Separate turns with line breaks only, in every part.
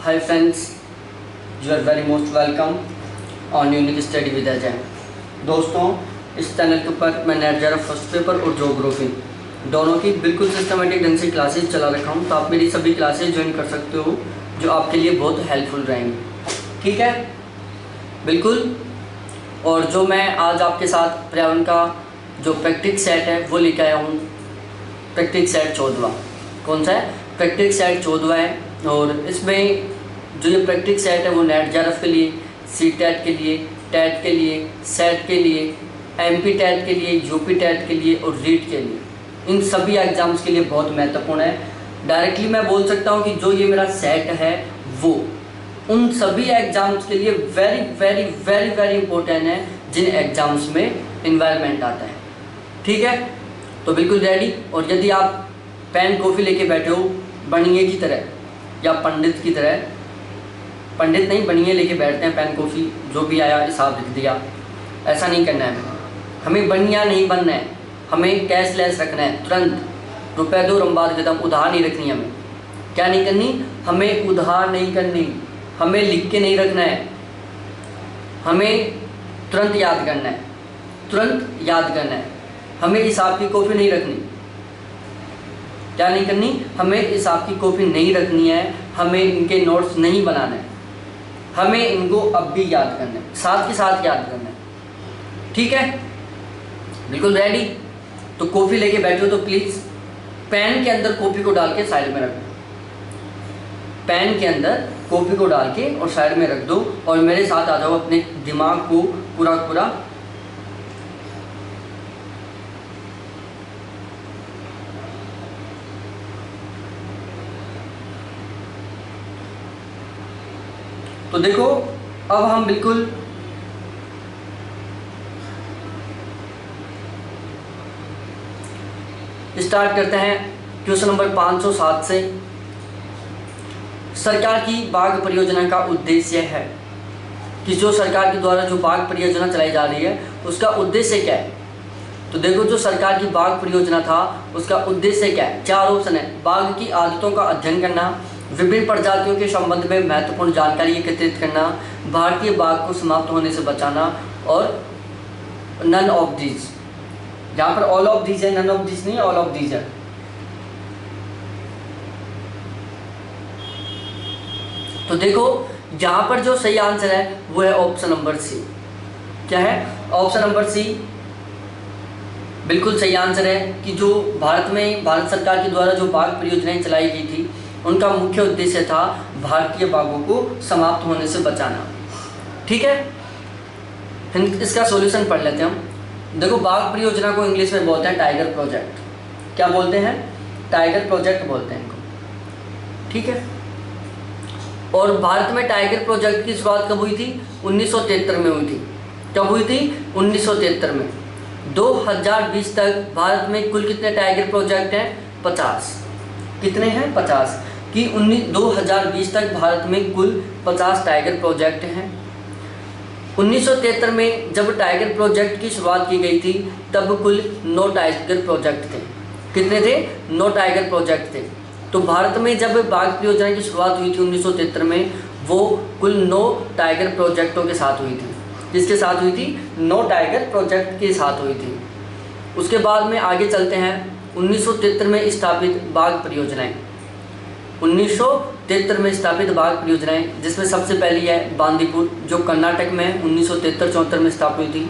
Hi friends, you are very most welcome on unique study with Ajay. दोस्तों, इस channel के ऊपर मैं नेट जेआरएफ फर्स्ट पेपर और ज्योग्राफी दोनों की बिल्कुल सिस्टमेटिक ढंग से क्लासेस चला रखा हूँ, तो आप मेरी सभी क्लासेस ज्वाइन कर सकते हो जो आपके लिए बहुत हेल्पफुल रहेंगी। ठीक है, बिल्कुल। और जो मैं आज आपके साथ पर्यावरण का जो प्रैक्टिस सेट है वो लेकर आया हूँ, प्रैक्टिस सेट 14वां। कौन सा है? प्रैक्टिस सेट 14वां है। और इसमें जो ये प्रैक्टिस सेट है वो नेट जेआरएफ के लिए, सी टेट के लिए, टेट के लिए, सेट के लिए, एमपी टेट के लिए, यूपी टेट के लिए और रीट के लिए, इन सभी एग्ज़ाम्स के लिए बहुत महत्वपूर्ण है। डायरेक्टली मैं बोल सकता हूँ कि जो ये मेरा सेट है वो उन सभी एग्ज़ाम्स के लिए very very very very important है जिन एग्ज़ाम्स में इन्वायरमेंट आता है। ठीक है, तो बिल्कुल रेडी। और यदि आप पेन कॉफ़ी लेके बैठे हो बनिए की तरह या पंडित की तरह, पंडित नहीं बनिए लेके बैठते हैं पेन कॉफ़ी, जो भी आया हिसाब लिख दिया, ऐसा नहीं करना है हमें। बनिया नहीं बनना है, हमें कैशलेस रखना है। तुरंत रुपए दो रंबाद खत्म, उधार नहीं रखनी हमें। क्या नहीं करनी? हमें उधार नहीं करनी, हमें लिख के नहीं रखना है, हमें तुरंत याद करना है, तुरंत याद करना है। हमें हिसाब की कॉपी नहीं रखनी। क्या नहीं करनी? हमें हिसाब की कॉपी नहीं रखनी है, हमें इनके नोट्स नहीं बनाना है, हमें इनको अब भी याद करना है, साथ के साथ याद करना है। ठीक है, बिल्कुल रेडी। तो कॉपी लेके बैठे हो तो प्लीज़ पेन के अंदर कॉपी को डाल के साइड में रख दो, पेन के अंदर कॉपी को डाल के और साइड में रख दो और मेरे साथ आ जाओ, अपने दिमाग को पूरा पूरा तो देखो अब हम बिल्कुल स्टार्ट करते हैं क्वेश्चन नंबर 507 से। सरकार की बाघ परियोजना का उद्देश्य है कि जो सरकार के द्वारा जो बाघ परियोजना चलाई जा रही है उसका उद्देश्य क्या है। तो देखो, जो सरकार की बाघ परियोजना था उसका उद्देश्य क्या है? 4 ऑप्शन है। बाघ की आदतों का अध्ययन करना, विभिन्न प्रजातियों के संबंध में महत्वपूर्ण जानकारी एकत्रित करना, भारतीय बाघ को समाप्त होने से बचाना और नन ऑफ दीज। यहाँ पर ऑल ऑफ दीज है, नन ऑफ दीज नहीं, ऑल ऑफ दीज है। तो देखो यहाँ पर जो सही आंसर है वो है ऑप्शन नंबर सी। क्या है? ऑप्शन नंबर सी बिल्कुल सही आंसर है कि जो भारत सरकार के द्वारा जो बाघ परियोजनाएं चलाई गई थी उनका मुख्य उद्देश्य था भारतीय बाघों को समाप्त होने से बचाना। ठीक है, इसका सॉल्यूशन पढ़ लेते हैं हम। देखो, बाघ परियोजना को इंग्लिश में बोलते हैं टाइगर प्रोजेक्ट। क्या बोलते हैं? टाइगर प्रोजेक्ट बोलते हैं इनको। ठीक है, और भारत में टाइगर प्रोजेक्ट की शुरुआत कब हुई थी? 1973 में हुई थी। कब हुई थी? 1973 में। 2020 तक भारत में कुल कितने टाइगर प्रोजेक्ट हैं? 50। कितने हैं? 50। कि 2020 तक भारत में कुल 50 टाइगर प्रोजेक्ट हैं। 1973 में जब टाइगर प्रोजेक्ट की शुरुआत की गई थी तब कुल 9 टाइगर प्रोजेक्ट थे। कितने थे? 9 टाइगर प्रोजेक्ट थे। तो भारत में जब बाघ परियोजना की शुरुआत हुई थी 1973 में, वो कुल 9 टाइगर प्रोजेक्टों के साथ हुई थी। किसके साथ हुई थी? 9 टाइगर प्रोजेक्ट के साथ हुई थी। उसके बाद में आगे चलते हैं। 1973 में स्थापित बाघ परियोजनाएं, 1973 में स्थापित बाघ परियोजनाएं, जिसमें सबसे पहली है बांदीपुर जो कर्नाटक में 1973-74 में स्थापित हुई थी।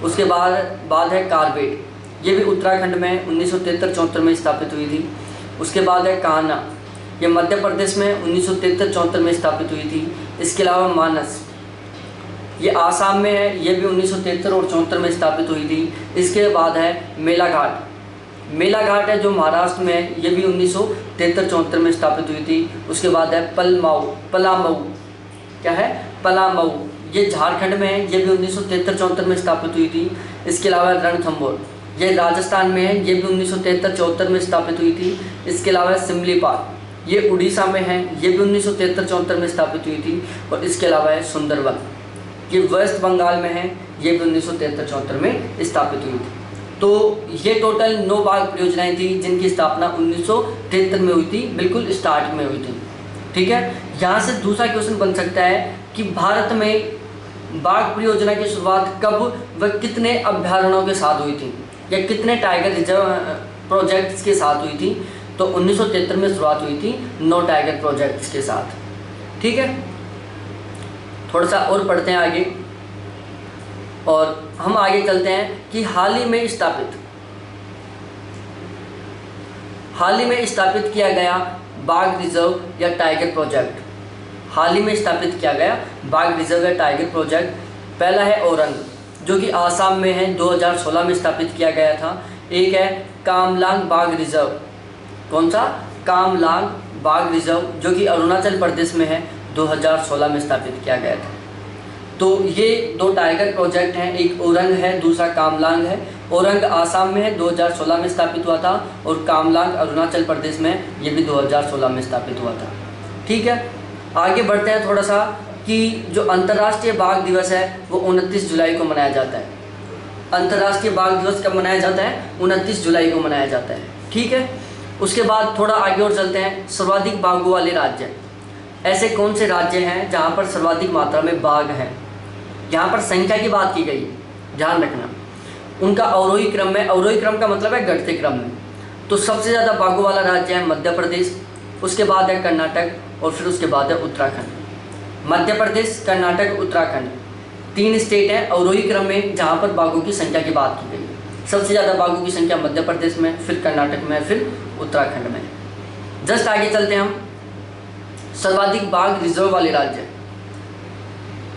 उसके बाद है कारबेट, ये भी उत्तराखंड में 1973-74 में स्थापित हुई थी। उसके बाद है कान्हा, ये मध्य प्रदेश में 1973-74 में स्थापित हुई थी। इसके अलावा मानस, ये आसाम में है, ये भी 1973 और 74 में स्थापित हुई थी। इसके बाद है मेलाघाट, मेलाघाट है जो महाराष्ट्र में है, ये भी 1973-74 में स्थापित हुई थी। उसके बाद है पलामऊ, क्या है? पलामऊ, ये झारखंड में है, ये भी 1973-74 में स्थापित हुई थी। इसके अलावा रणथंभौर, ये राजस्थान में है, ये भी 1973-74 में स्थापित हुई थी। इसके अलावा सिमलीपाल, ये उड़ीसा में है, ये भी 1973-74 में स्थापित हुई थी। और इसके अलावा है सुंदरवन, ये वेस्ट बंगाल में है, ये भी 1973-74 में स्थापित हुई थी। तो ये टोटल 9 बाघ परियोजनाएं थी जिनकी स्थापना 1973 में हुई थी, बिल्कुल स्टार्ट में हुई थी। ठीक है। यहाँ से दूसरा क्वेश्चन बन सकता है कि भारत में बाघ परियोजना की शुरुआत कब व कितने अभ्यारण्यों के साथ हुई थी, या कितने टाइगर रिजर्व प्रोजेक्ट्स के साथ हुई थी। तो 1973 में शुरुआत हुई थी 9 टाइगर प्रोजेक्ट्स के साथ। ठीक है, थोड़ा सा और पढ़ते हैं आगे, और हम आगे चलते हैं कि हाल ही में स्थापित किया गया बाघ रिजर्व या टाइगर प्रोजेक्ट। हाल ही में स्थापित किया गया बाघ रिजर्व या टाइगर प्रोजेक्ट, पहला है औरंग जो कि आसाम में है, 2016 में स्थापित किया गया था। एक है कामलांग बाघ रिजर्व, कौन सा, कामलांग बाघ रिजर्व, जो कि अरुणाचल प्रदेश में है, 2016 में स्थापित किया गया था। तो ये 2 टाइगर प्रोजेक्ट हैं, एक औरंग है, दूसरा कामलांग है। औरंग आसाम में है, 2016 में स्थापित हुआ था, और कामलांग अरुणाचल प्रदेश में, ये भी 2016 में स्थापित हुआ था। ठीक है, आगे बढ़ते हैं थोड़ा सा कि जो अंतर्राष्ट्रीय बाघ दिवस है वो 29 जुलाई को मनाया जाता है। अंतर्राष्ट्रीय बाघ दिवस कब मनाया जाता है, 29 जुलाई को मनाया जाता है। ठीक है, उसके बाद थोड़ा आगे और चलते हैं, सर्वाधिक बाघों वाले राज्य। ऐसे कौन से राज्य हैं जहाँ पर सर्वाधिक मात्रा में बाघ हैं। यहाँ पर संख्या की बात की गई है, ध्यान रखना। उनका अवरोही क्रम में, अवरोही क्रम का मतलब है घटते क्रम में। तो सबसे ज़्यादा बाघों वाला राज्य है मध्य प्रदेश, उसके बाद है कर्नाटक, और फिर उसके बाद है उत्तराखंड। मध्य प्रदेश, कर्नाटक, उत्तराखंड 3 स्टेट हैं अवरोही क्रम में जहाँ पर बाघों की संख्या की बात की गई है। सबसे ज़्यादा बाघों की संख्या मध्य प्रदेश में, फिर कर्नाटक में, फिर उत्तराखंड में। जस्ट आगे चलते हैं हम, सर्वाधिक बाघ रिजर्व वाले राज्य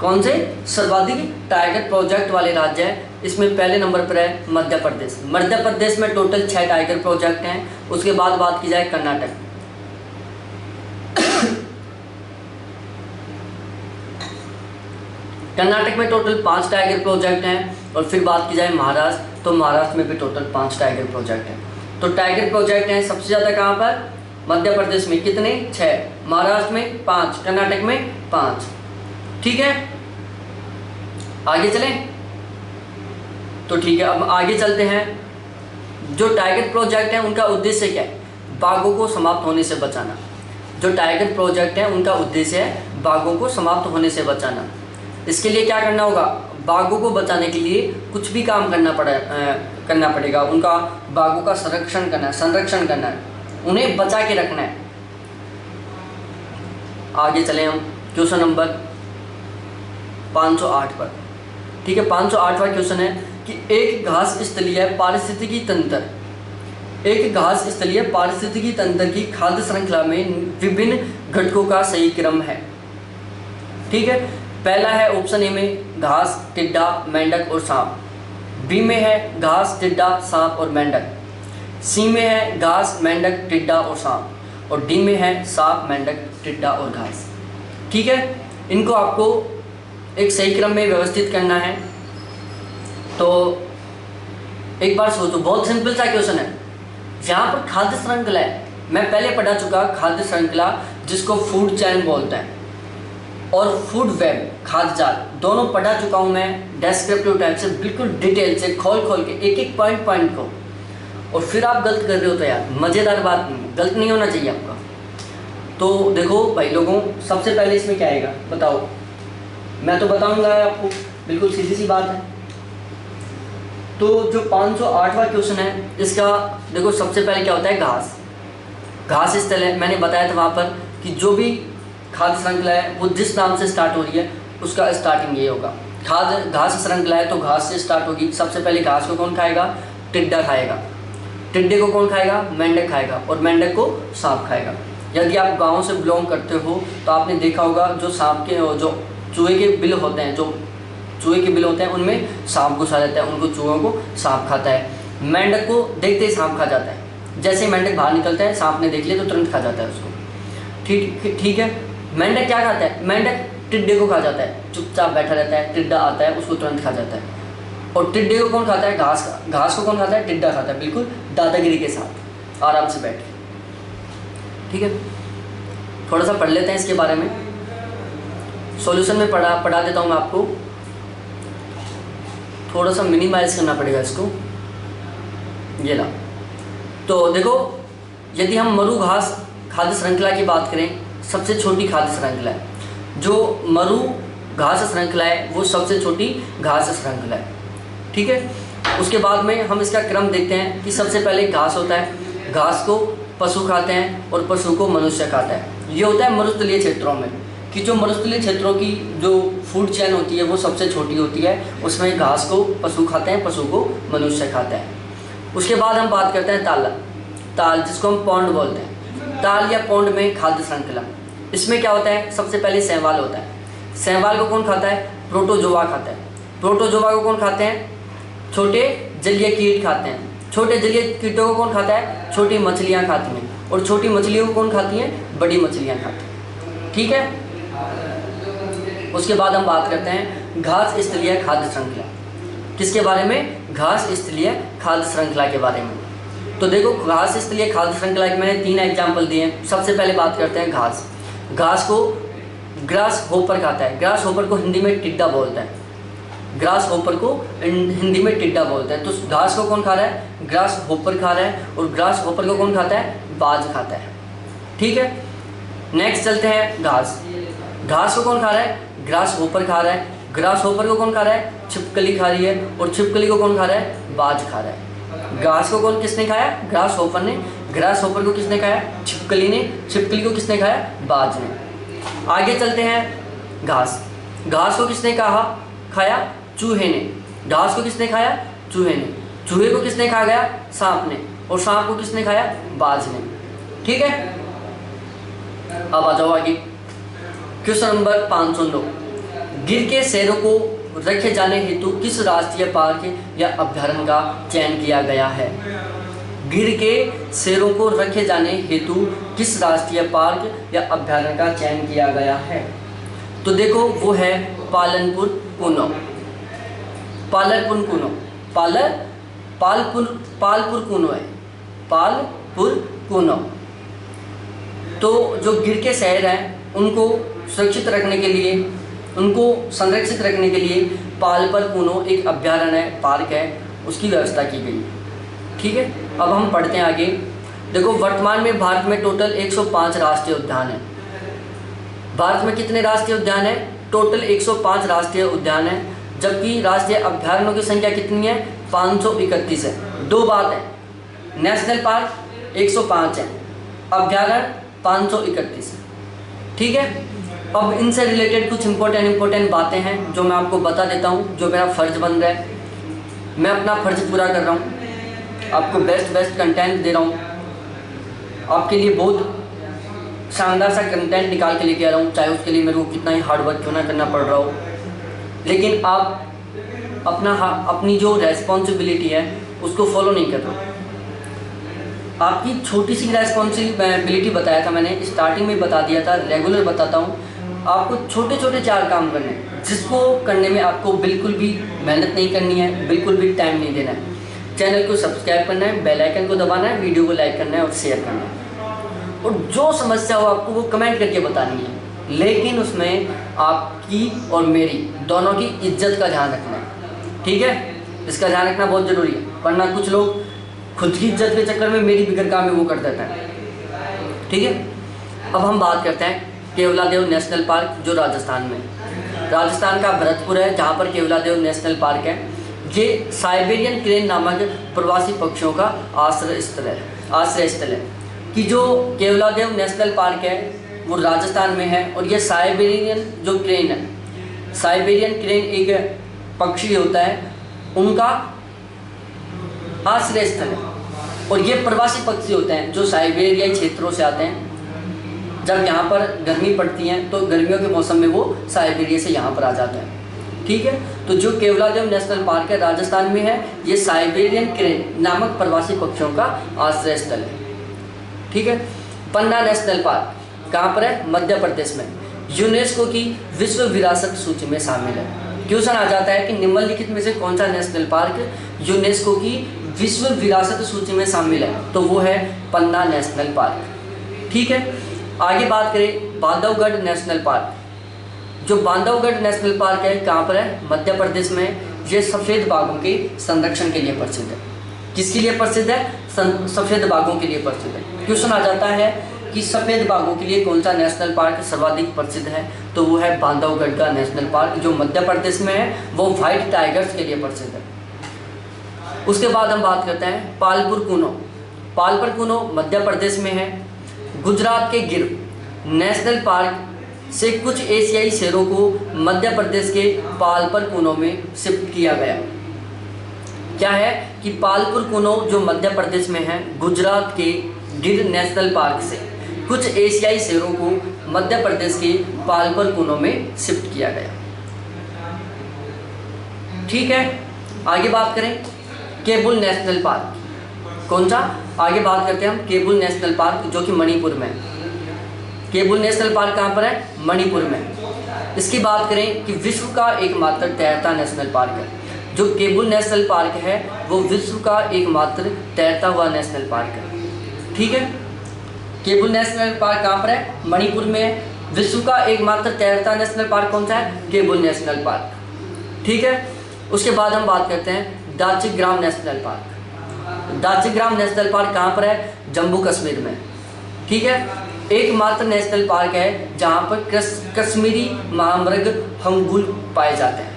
कौन से, सर्वाधिक टाइगर प्रोजेक्ट वाले राज्य है। इसमें पहले नंबर पर है मध्य प्रदेश। मध्य प्रदेश में टोटल 6 टाइगर प्रोजेक्ट हैं। उसके बाद बात की जाए कर्नाटक, कर्नाटक में टोटल 5 टाइगर प्रोजेक्ट हैं, और फिर बात की जाए महाराष्ट्र, तो महाराष्ट्र में भी टोटल 5 टाइगर प्रोजेक्ट हैं। तो टाइगर प्रोजेक्ट हैं सबसे ज़्यादा कहाँ पर, मध्य प्रदेश में, कितने, 6, महाराष्ट्र में 5, कर्नाटक में 5। ठीक है, आगे चलें। तो ठीक है, अब आगे चलते हैं। जो टाइगर प्रोजेक्ट हैं उनका उद्देश्य क्या है, बाघों को समाप्त होने से बचाना। जो टाइगर प्रोजेक्ट हैं उनका उद्देश्य है बाघों को समाप्त होने से बचाना। इसके लिए क्या करना होगा, बाघों को बचाने के लिए कुछ भी काम करना पड़ेगा। उनका बाघों का संरक्षण करना है, उन्हें बचा के रखना है। आगे चलें हम क्वेश्चन नंबर 508 पर। ठीक है, 508वां क्वेश्चन है कि एक घास स्थलीय पारिस्थितिकी तंत्र की खाद्य श्रृंखला में विभिन्न घटकों का सही क्रम है। ठीक है, पहला है ऑप्शन ए में घास, टिड्डा, मेंढक और सांप। बी में है घास, टिड्डा, सांप और मेंढक। सी में है घास, मेंढक, टिड्डा और सांप। और डी में है सांप, मेंढक, टिड्डा और घास। ठीक है, इनको आपको एक सही क्रम में व्यवस्थित करना है। तो एक बार सोचो, बहुत सिंपल सा क्वेश्चन है। यहाँ पर खाद्य श्रृंखला है, मैं पहले पढ़ा चुका खाद्य श्रृंखला, जिसको फूड चैन बोलते हैं, और फूड वेब, खाद्य जाल, दोनों पढ़ा चुका हूँ मैं डेस्क्रिप्टिव टाइप से, बिल्कुल डिटेल से, खोल के एक पॉइंट को। और फिर आप गलत कर रहे हो तो यार मज़ेदार बात नहीं है, गलत नहीं होना चाहिए आपका। तो देखो भाई लोगों, सबसे पहले इसमें क्या आएगा बताओ, मैं तो बताऊंगा आपको, बिल्कुल सीधी सी बात है। तो जो 508वां क्वेश्चन है, इसका देखो सबसे पहले क्या होता है, घास स्थल है। मैंने बताया था वहाँ पर कि जो भी खाद्य श्रृंखला है वो जिस नाम से स्टार्ट हो रही है उसका स्टार्टिंग ये होगा। घास श्रृंखला है तो घास से स्टार्ट होगी। सबसे पहले घास को कौन खाएगा, टिड्डा खाएगा। टिड्डे को कौन खाएगा, मेंढक खाएगा, और मेंढक को सांप खाएगा। यदि आप गाँव से बिलोंग करते हो तो आपने देखा होगा जो सांप के, जो चूहे के बिल होते हैं, उनमें सांप घुसा जाता है, उनको चूहों को सांप खाता है। मेंढक को देखते ही सांप खा जाता है, जैसे मेंढक बाहर निकलता है सांप ने देख लिया तो तुरंत खा जाता है उसको। ठीक है, मेंढक क्या खाता है, मेंढक टिड्डे को खा जाता है, चुपचाप बैठा रहता है, टिड्डा आता है उसको तुरंत खा जाता है। और टिड्डे को कौन खाता है, घास को कौन खाता है, टिड्डा खाता है, बिल्कुल दादागिरी के साथ, आराम से बैठ के। ठीक है, थोड़ा सा पढ़ लेते हैं इसके बारे में। सॉल्यूशन में पढ़ा देता हूँ मैं आपको, थोड़ा सा मिनिमाइज करना पड़ेगा इसको। ये ला, तो देखो, यदि हम मरु घास खाद्य श्रृंखला की बात करें, सबसे छोटी खाद्य श्रृंखला है। जो मरु घास श्रृंखला है वो सबसे छोटी घास श्रृंखला है। ठीक है, उसके बाद में हम इसका क्रम देखते हैं कि सबसे पहले घास होता है, घास को पशु खाते हैं और पशु को मनुष्य खाता है। ये होता है मरुस्थलीय क्षेत्रों में, कि जो मरुस्थलीय क्षेत्रों की जो फूड चेन होती है वो सबसे छोटी होती है, उसमें घास को पशु खाते हैं, पशु को मनुष्य खाता है। उसके बाद हम बात करते हैं ताल, जिसको हम पौंड बोलते हैं। ताल या पौंड में खाद्य श्रृंखला, इसमें क्या होता है, सबसे पहले शैवाल होता है। शैवाल को कौन खाता है, प्रोटोजोआ खाता है। प्रोटोजोआ को कौन खाते हैं, छोटे जलीय कीट खाते हैं। छोटे जलीय कीटों को कौन खाता है, छोटी मछलियाँ खाती हैं, और छोटी मछलियों को कौन खाती हैं, बड़ी मछलियाँ खाती हैं। ठीक है, उसके बाद हम बात करते हैं घास स्थलीय खाद्य श्रृंखला। किसके बारे में, घास स्थलीय खाद्य श्रृंखला के बारे में। तो देखो, घास स्थलीय खाद्य श्रृंखला के मैंने 3 एग्जाम्पल दिए हैं। सबसे पहले बात करते हैं घास। घास को ग्रास होपर खाता है। ग्रास होपर को हिंदी में टिड्डा बोलते हैं। ग्रास होपर को हिंदी में टिड्डा बोलते हैं। तो घास को कौन खा रहा है, ग्रास होपर खा रहा है, और ग्रास होपर को कौन खाता है, बाज खाता है। ठीक है, नेक्स्ट चलते हैं घास। घास को कौन खा रहा है, ग्रास होपर खा रहा है। ग्रास होपर को कौन खा रहा है, छिपकली खा रही है, और छिपकली को कौन खा रहा है, बाज खा रहा है। घास को कौन किसने खाया, ग्रास होपर ने। ग्रास होपर को किसने खाया, छिपकली ने। छिपकली को किसने खाया, बाज ने। आगे चलते हैं घास। घास को किसने खाया, चूहे ने। घास को किसने खाया, चूहे ने। चूहे को किसने खा गया, सांप ने, और सांप को किसने खाया, बाज ने। ठीक है, अब आ जाओ आगे। क्वेश्चन नंबर 509, गिर के शेरों को रखे जाने हेतु किस राष्ट्रीय पार्क या अभ्यारण्य का चयन किया गया है। गिर के शेरों को रखे जाने हेतु किस राष्ट्रीय पार्क या अभ्यारण्य का चयन किया गया है। तो देखो, वो है पालनपुर कुनो। पालरपुर कुनो, पालपुर कुनो है, पालपुर कुनो। तो जो गिर के शहर हैं उनको सुरक्षित रखने के लिए, उनको संरक्षित रखने के लिए पालपुर कुनो एक अभ्यारण्य है, पार्क है, उसकी व्यवस्था की गई है। ठीक है, अब हम पढ़ते हैं आगे। देखो, वर्तमान में भारत में टोटल 105 राष्ट्रीय उद्यान है। भारत में कितने राष्ट्रीय उद्यान है, टोटल 105 राष्ट्रीय उद्यान है, जबकि राष्ट्रीय अभ्यारण्यों की संख्या कितनी है, 531 है। दो बात है, नेशनल पार्क 105 है, अभ्यारण्य 531 है। ठीक है, अब इनसे रिलेटेड कुछ इंपॉर्टेंट बातें हैं जो मैं आपको बता देता हूँ, जो मेरा फ़र्ज़ बन रहा है। मैं अपना फ़र्ज़ पूरा कर रहा हूँ, आपको बेस्ट कंटेंट दे रहा हूँ, आपके लिए बहुत शानदार सा कंटेंट निकाल के लेके आ रहा हूँ, चाहे उसके लिए मेरे को कितना ही हार्ड वर्क क्यों ना करना पड़ रहा हो। लेकिन आप अपनी जो रेस्पॉन्सिबिलिटी है उसको फॉलो नहीं कर रहे। आपकी छोटी सी रेस्पॉन्सिबिलिटी बताया था मैंने, स्टार्टिंग में बता दिया था, रेगुलर बताता हूँ। आपको छोटे छोटे 4 काम करने हैं, जिसको करने में आपको बिल्कुल भी मेहनत नहीं करनी है, बिल्कुल भी टाइम नहीं देना है। चैनल को सब्सक्राइब करना है, बेल आइकन को दबाना है, वीडियो को लाइक करना है और शेयर करना है, और जो समस्या हो आपको वो कमेंट करके बतानी है। लेकिन उसमें आपकी और मेरी दोनों की इज्जत का ध्यान रखना है। ठीक है, इसका ध्यान रखना बहुत ज़रूरी है, वरना कुछ लोग खुद की इज्जत के चक्कर में मेरी बिगड़ काम है वो कर देता है। ठीक है, अब हम बात करते हैं केवलादेव नेशनल पार्क, जो राजस्थान में, राजस्थान का भरतपुर है, जहाँ पर केवलादेव नेशनल पार्क है। ये साइबेरियन क्रेन नामक प्रवासी पक्षियों का आश्रय स्थल है। कि जो केवलादेव नेशनल पार्क है वो राजस्थान में है, और ये साइबेरियन जो क्रेन है, साइबेरियन क्रेन एक पक्षी होता है, उनका आश्रय स्थल है। और ये प्रवासी पक्षी होते हैं जो साइबेरियाई क्षेत्रों से आते हैं। जब यहाँ पर गर्मी पड़ती है तो गर्मियों के मौसम में वो साइबेरिया से यहाँ पर आ जाते हैं। ठीक है, तो जो केवलादेव नेशनल पार्क है राजस्थान में है, ये साइबेरियन क्रेन नामक प्रवासी पक्षियों का आश्रय स्थल है। ठीक है, पन्ना नेशनल पार्क कहाँ पर है, मध्य प्रदेश में, यूनेस्को की विश्व विरासत सूची में शामिल है। क्वेश्चन आ जाता है कि निम्नलिखित में से कौन सा नेशनल पार्क यूनेस्को की विश्व विरासत सूची में शामिल है, तो वो है पन्ना नेशनल पार्क। ठीक है, आगे बात करें बांधवगढ़ नेशनल पार्क। जो बांधवगढ़ नेशनल पार्क है कहाँ पर है, मध्य प्रदेश में। ये सफ़ेद बाघों के संरक्षण के लिए प्रसिद्ध है। किसके लिए प्रसिद्ध है, सफ़ेद बाघों के लिए प्रसिद्ध है। क्वेश्चन आ जाता है कि सफ़ेद बाघों के लिए कौन सा नेशनल पार्क सर्वाधिक प्रसिद्ध है, तो वो है बांधवगढ़ का नेशनल पार्क जो मध्य प्रदेश में है, वो व्हाइट टाइगर्स के लिए प्रसिद्ध है। उसके बाद हम बात करते हैं पालपुर कुनो। पालपुर कुनो मध्य प्रदेश में है। गुजरात के गिर नेशनल पार्क से कुछ एशियाई शेरों को मध्य प्रदेश के पालपुर कुनो में शिफ्ट किया गया। क्या है कि पालपुर कुनो जो मध्य प्रदेश में है, गुजरात के गिर नेशनल पार्क से कुछ एशियाई शेरों को मध्य प्रदेश के पालपुर कुनो में शिफ्ट किया गया। ठीक है, आगे बात करें केबुल नेशनल पार्क। कौन सा? आगे बात करते हैं हम केबुल नेशनल पार्क जो कि मणिपुर में है। केबुल नेशनल पार्क कहाँ पर है? मणिपुर में। इसकी बात करें कि विश्व का एकमात्र तैरता नेशनल पार्क है। जो केबुल नेशनल पार्क है वो विश्व का एकमात्र तैरता हुआ नेशनल पार्क है। ठीक है, केबुल नेशनल पार्क कहाँ पर है? मणिपुर में है। विश्व का एकमात्र तैरता नेशनल पार्क कौन सा है? Keibul national park. ठीक है, उसके बाद हम बात करते हैं Dachigam national park. Dachigam national park कहाँ पर है? जम्मू कश्मीर में। ठीक है, एकमात्र नेशनल पार्क है जहाँ पर कश्मीरी महामृग हंगूल पाए जाते हैं।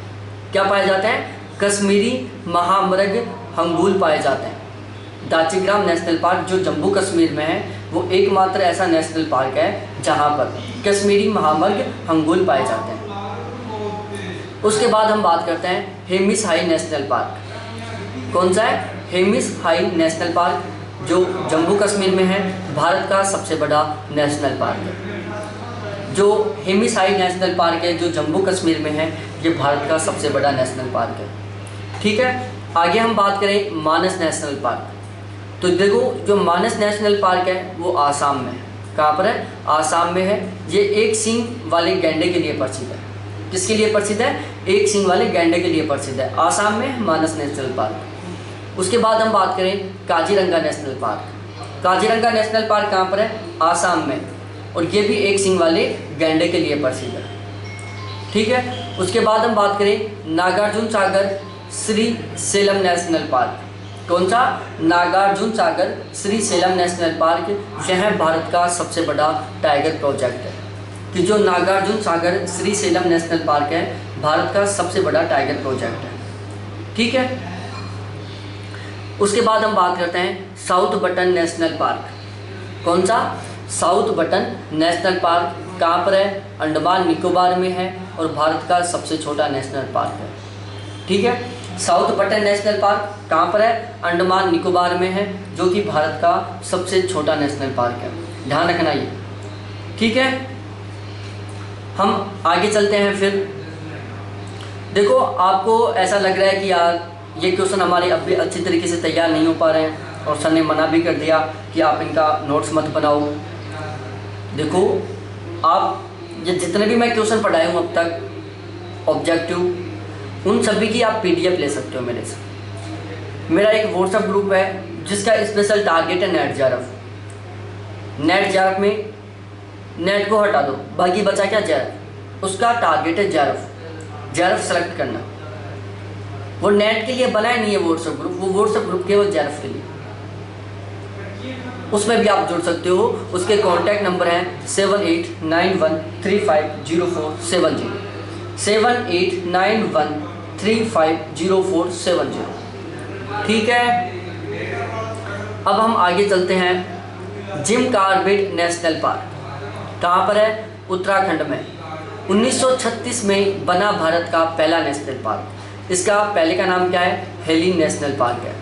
क्या पाए जाते हैं? कश्मीरी महामृग हंगूल पाए जाते हैं। दाचिग्राम नेशनल पार्क जो जम्मू कश्मीर में है वो एकमात्र ऐसा नेशनल पार्क है जहाँ पर कश्मीरी महामृग हंगूल पाए जाते हैं। उसके बाद हम बात करते हैं हेमिस हाई नेशनल पार्क। कौन सा है? हेमिस हाई नेशनल पार्क जो जम्मू कश्मीर में है, भारत का सबसे बड़ा नेशनल पार्क है। जो हेमिस हाई नेशनल पार्क है जो जम्मू कश्मीर में है, ये भारत का सबसे बड़ा नेशनल पार्क है। ठीक है, आगे हम बात करें मानस नेशनल पार्क। तो देखो जो मानस नेशनल पार्क है वो आसाम में है। कहाँ पर है? आसाम में है। ये एक सींग वाले गैंडे के लिए प्रसिद्ध है। किसके लिए प्रसिद्ध है? एक सींग वाले गैंडे के लिए प्रसिद्ध है। आसाम में मानस नेशनल पार्क। उसके बाद हम बात करें Kaziranga national park. Kaziranga national park कहाँ पर है? आसाम में, और ये भी एक सींग वाले गैंडे के लिए प्रसिद्ध है। ठीक है, उसके बाद हम बात करें नागार्जुन सागर श्री सेलम नेशनल पार्क। कौन सा? Nagarjuna Sagar Shri Salem national park. यह भारत का सबसे बड़ा टाइगर प्रोजेक्ट है। कि जो नागार्जुन सागर श्री सेलम नेशनल पार्क है भारत का सबसे बड़ा टाइगर प्रोजेक्ट है। ठीक है, उसके बाद हम बात करते हैं साउथ बटन नेशनल पार्क। कौन सा? साउथ बटन नेशनल पार्क कहाँ पर है? अंडमान निकोबार में है और भारत का सबसे छोटा नेशनल पार्क है। ठीक है, साउथ बटन नेशनल पार्क कहाँ पर है? अंडमान निकोबार में है, जो कि भारत का सबसे छोटा नेशनल पार्क है। ध्यान रखना ये। ठीक है, हम आगे चलते हैं। फिर देखो आपको ऐसा लग रहा है कि यार ये क्वेश्चन हमारे अब भी अच्छी तरीके से तैयार नहीं हो पा रहे हैं और सर ने मना भी कर दिया कि आप इनका नोट्स मत बनाओ। देखो आप ये जितने भी मैं क्वेश्चन पढ़ाए हूँ अब तक ऑब्जेक्टिव, उन सभी की आप पीडीएफ ले सकते हो मेरे से। मेरा एक व्हाट्सएप ग्रुप है जिसका स्पेशल टारगेट है नेट जेआरएफ। नेट जेआरएफ में नेट को हटा दो, बाकी बचा क्या? जेआरएफ। उसका टारगेट है जेआरएफ। जेआरएफ सेलेक्ट करना। वो नेट के लिए बनाया नहीं है व्हाट्सएप ग्रुप, वो व्हाट्सएप ग्रुप केवल जेआरएफ के लिए। उसमें भी आप जुड़ सकते हो। उसके कॉन्टैक्ट नंबर हैं 7891350470 7891350470। ठीक है, अब हम आगे चलते हैं जिम कॉर्बेट नेशनल पार्क। कहाँ पर है? उत्तराखंड में। 1936 में बना भारत का पहला नेशनल पार्क। इसका पहले का नाम क्या है? हेलिन नेशनल पार्क है।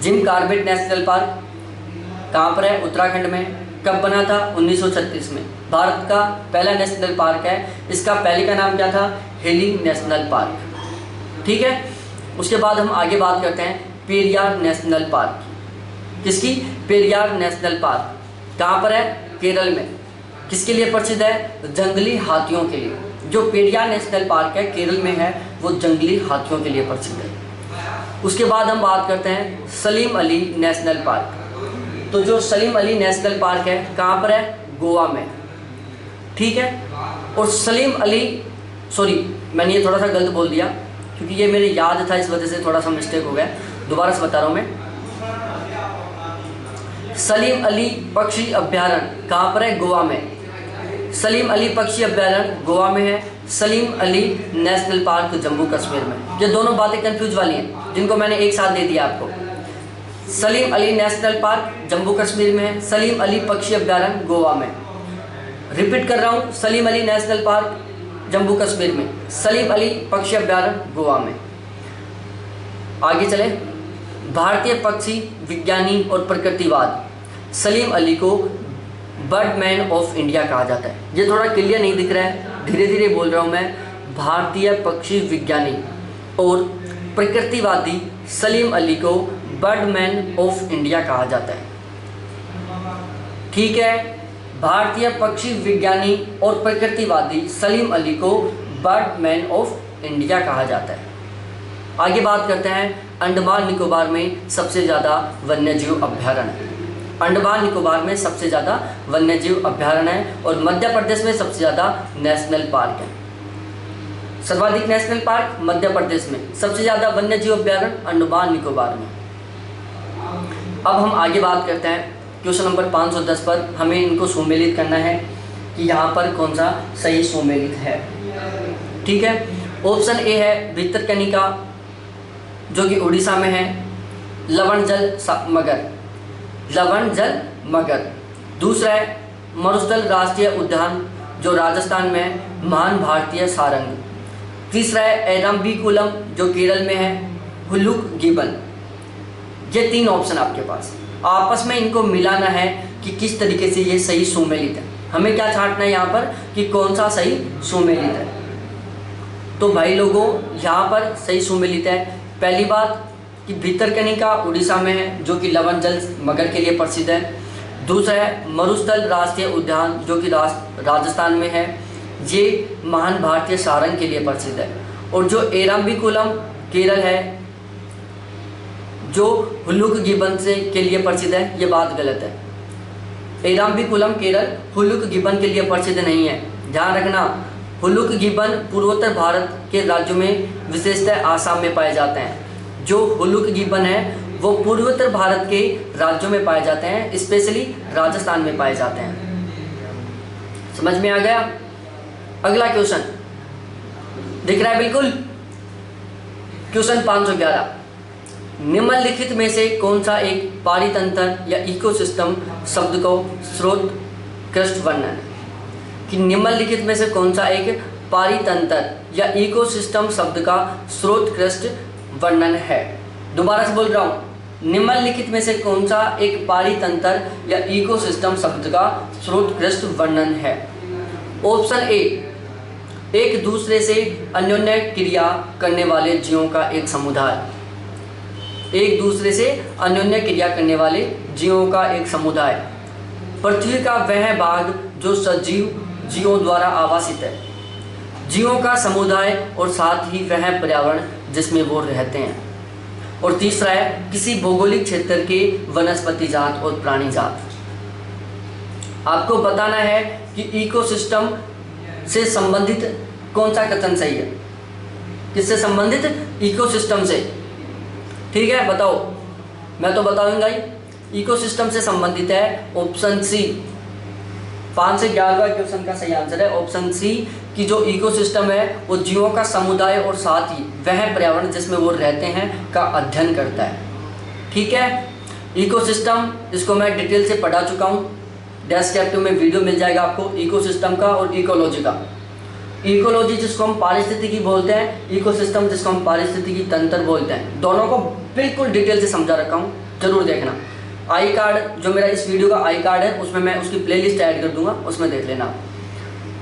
जिम कॉर्बेट नेशनल पार्क कहाँ पर है? उत्तराखंड में। कब बना था? 1936 में। भारत का पहला नेशनल पार्क है। इसका पहले का नाम क्या था? हेलिन नेशनल पार्क। ठीक है, उसके बाद हम आगे बात करते हैं पेरियार नेशनल पार्क। किसकी? पेरियार नेशनल पार्क कहाँ पर है? केरल में। किसके लिए प्रसिद्ध है? जंगली हाथियों के लिए। जो पेरियार नेशनल पार्क है केरल में है वो जंगली हाथियों के लिए प्रसिद्ध है। उसके बाद हम बात करते हैं सलीम अली नेशनल पार्क। तो जो सलीम अली नेशनल पार्क है कहाँ पर है? गोवा में। ठीक है, और सलीम अली, सॉरी मैंने ये थोड़ा सा गलत बोल दिया क्योंकि ये मेरे याद था, इस वजह से थोड़ा सा मिस्टेक हो गया। दोबारा से बता रहा हूँ मैं। सलीम अली पक्षी अभ्यारण्य कहाँ पर है? गोवा में। सलीम अली पक्षी अभ्यारण्य गोवा में है। सलीम अली नेशनल पार्क जम्मू कश्मीर में। ये दोनों बातें कंफ्यूज वाली हैं जिनको मैंने एक साथ दे दिया आपको। सलीम अली नेशनल पार्क जम्मू कश्मीर में है, सलीम अली पक्षी अभ्यारण्य गोवा में। रिपीट कर रहा हूँ, सलीम अली नेशनल पार्क जम्मू कश्मीर में, सलीम अली पक्षी अभ्यारण्य गोवा में। आगे चले, भारतीय पक्षी विज्ञानी और प्रकृतिवाद सलीम अली को बर्डमैन ऑफ इंडिया कहा जाता है। ये थोड़ा क्लियर नहीं दिख रहा है, धीरे धीरे बोल रहा हूँ मैं। भारतीय पक्षी विज्ञानी और प्रकृतिवादी सलीम अली को बर्डमैन ऑफ इंडिया कहा जाता है। ठीक है, भारतीय पक्षी विज्ञानी और प्रकृतिवादी सलीम अली को बर्डमैन ऑफ इंडिया कहा जाता है। आगे बात करते हैं, अंडमान निकोबार में सबसे ज़्यादा वन्यजीव अभ्यारण्य। अंडमान निकोबार में सबसे ज़्यादा वन्यजीव अभ्यारण्य है और मध्य प्रदेश में सबसे ज़्यादा नेशनल पार्क है। सर्वाधिक नेशनल पार्क मध्य प्रदेश में, सबसे ज़्यादा वन्यजीव अभ्यारण्य अंडमान निकोबार में। अब हम आगे बात करते हैं क्वेश्चन नंबर 510 पर। हमें इनको सुमेलित करना है कि यहाँ पर कौन सा सही सुमेलित है। ठीक है, ऑप्शन ए है भितरकनिका जो कि उड़ीसा में है, लवण जल मगर, लवण जल मगर। दूसरा है मरुस्थल राष्ट्रीय उद्यान जो राजस्थान में है, महान भारतीय सारंग। तीसरा है एरंबीकुलम जो केरल में है, हुलुक गिबन। ये 3 ऑप्शन आपके पास, आपस में इनको मिलाना है कि किस तरीके से ये सही सुमेलित है। हमें क्या छांटना है यहाँ पर कि कौन सा सही सुमेलित है। तो भाई लोगों, यहाँ पर सही सुमेलित है। पहली बात कि भितरकनिका उड़ीसा में है जो कि लवण जल मगर के लिए प्रसिद्ध है। दूसरा है मरुस्थल राष्ट्रीय उद्यान जो कि राजस्थान में है, ये महान भारतीय सारंग के लिए प्रसिद्ध है। और जो एरंबीकुलम केरल है जो हुलुक गिबन से के लिए प्रसिद्ध है, ये बात गलत है। एरंबीकुलम केरल हुलुक गिबन के लिए प्रसिद्ध नहीं है। ध्यान रखना, हुलुक गिबन पूर्वोत्तर भारत के राज्यों में विशेषतः आसाम में पाए जाते हैं। जो हुलुक गिबन है वो पूर्वोत्तर भारत के राज्यों में पाए जाते हैं, स्पेशली राजस्थान में पाए जाते हैं। समझ में आ गया? अगला क्वेश्चन दिख रहा है बिल्कुल। क्वेश्चन 511, निम्नलिखित में से कौन सा एक पारितंत्र या इकोसिस्टम शब्द को स्रोतकृष्ट वर्णन, कि निम्नलिखित में से कौन सा एक पारितंत्र या इकोसिस्टम शब्द का स्रोतकृष्ट वर्णन है। दोबारा से बोल रहा हूँ, निम्नलिखित में से कौन सा एक पारितंत्र या इकोसिस्टम शब्द का स्रोतकृष्ट वर्णन है। ऑप्शन ए, एक दूसरे से अन्योन्य क्रिया करने वाले जीवों का एक समुदाय। एक दूसरे से अन्योन्य क्रिया करने वाले जीवों का एक समुदाय। पृथ्वी का वह भाग जो सजीव जीवों द्वारा आवासित है, जीवों का समुदाय और साथ ही वह पर्यावरण जिसमें वो रहते हैं। और तीसरा है किसी भौगोलिक क्षेत्र के वनस्पति जात और प्राणी जात। आपको बताना है कि इकोसिस्टम से संबंधित कौन सा कथन सही है। किससे संबंधित? इकोसिस्टम से। ठीक है, बताओ। मैं तो बताऊंगा ही, इकोसिस्टम से संबंधित है ऑप्शन सी। 5 से 11वां क्वेश्चन का सही आंसर है ऑप्शन सी कि जो इकोसिस्टम है वो जीवों का समुदाय और साथ ही वह पर्यावरण जिसमें वो रहते हैं का अध्ययन करता है। ठीक है, इकोसिस्टम इसको मैं डिटेल से पढ़ा चुका हूँ। डेस्क्रिप्टिव में वीडियो मिल जाएगा आपको इकोसिस्टम का और इकोलॉजी का। इकोलॉजी जिसको हम पारिस्थितिकी बोलते हैं, इकोसिस्टम जिसको हम पारिस्थितिकी तंत्र बोलते हैं। दोनों को बिल्कुल डिटेल से समझा रखा हूँ, जरूर देखना। आई कार्ड जो मेरा इस वीडियो का आई कार्ड है उसमें मैं उसकी प्लेलिस्ट ऐड कर दूंगा, उसमें देख लेना।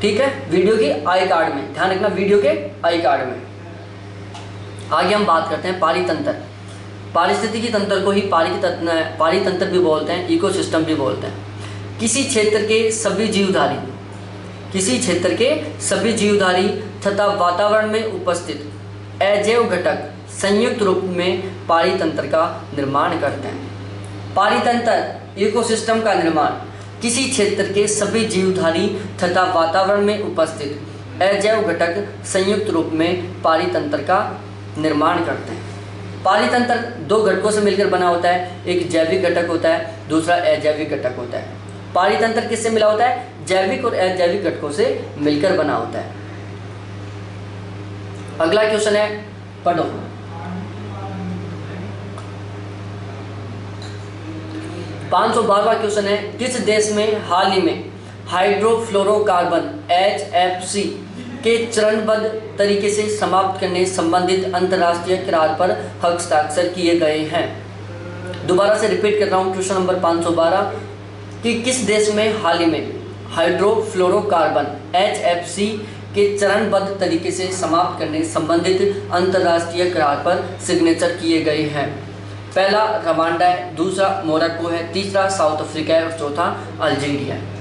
ठीक है, वीडियो के आई कार्ड में ध्यान रखना, वीडियो के आई कार्ड में। आगे हम बात करते हैं पारितंत्र। पारिस्थितिकी तंत्र को ही पारितंत्र भी बोलते हैं, इकोसिस्टम भी बोलते हैं। किसी क्षेत्र के सभी जीवधारी तथा वातावरण में उपस्थित अजैव घटक संयुक्त रूप में पारितंत्र का निर्माण करते हैं। पारितंत्र इकोसिस्टम का निर्माण किसी क्षेत्र के सभी जीवधारी तथा वातावरण में उपस्थित अजैव घटक संयुक्त रूप में पारितंत्र का निर्माण करते हैं। पारितंत्र दो घटकों से मिलकर बना होता है, एक जैविक घटक होता है, दूसरा अजैविक घटक होता है। पारितंत्र किससे मिला होता है? जैविक और अजैविक घटकों से मिलकर बना होता है। अगला क्वेश्चन है, पढ़ो। पाँच सौ 12वां क्वेश्चन है, किस देश में हाल ही में हाइड्रोफ्लोरोकार्बन HFC के चरणबद्ध तरीके से समाप्त करने संबंधित अंतर्राष्ट्रीय करार पर हस्ताक्षर किए गए हैं? दोबारा से रिपीट कर रहा हूँ, क्वेश्चन नंबर 512 कि किस देश में हाल ही में हाइड्रोफ्लोरोकार्बन HFC के चरणबद्ध तरीके से समाप्त करने संबंधित अंतर्राष्ट्रीय करार पर सिग्नेचर किए गए हैं? पहला रवांडा है, दूसरा मोरक्को है, तीसरा साउथ अफ्रीका है और चौथा अल्जीरिया है।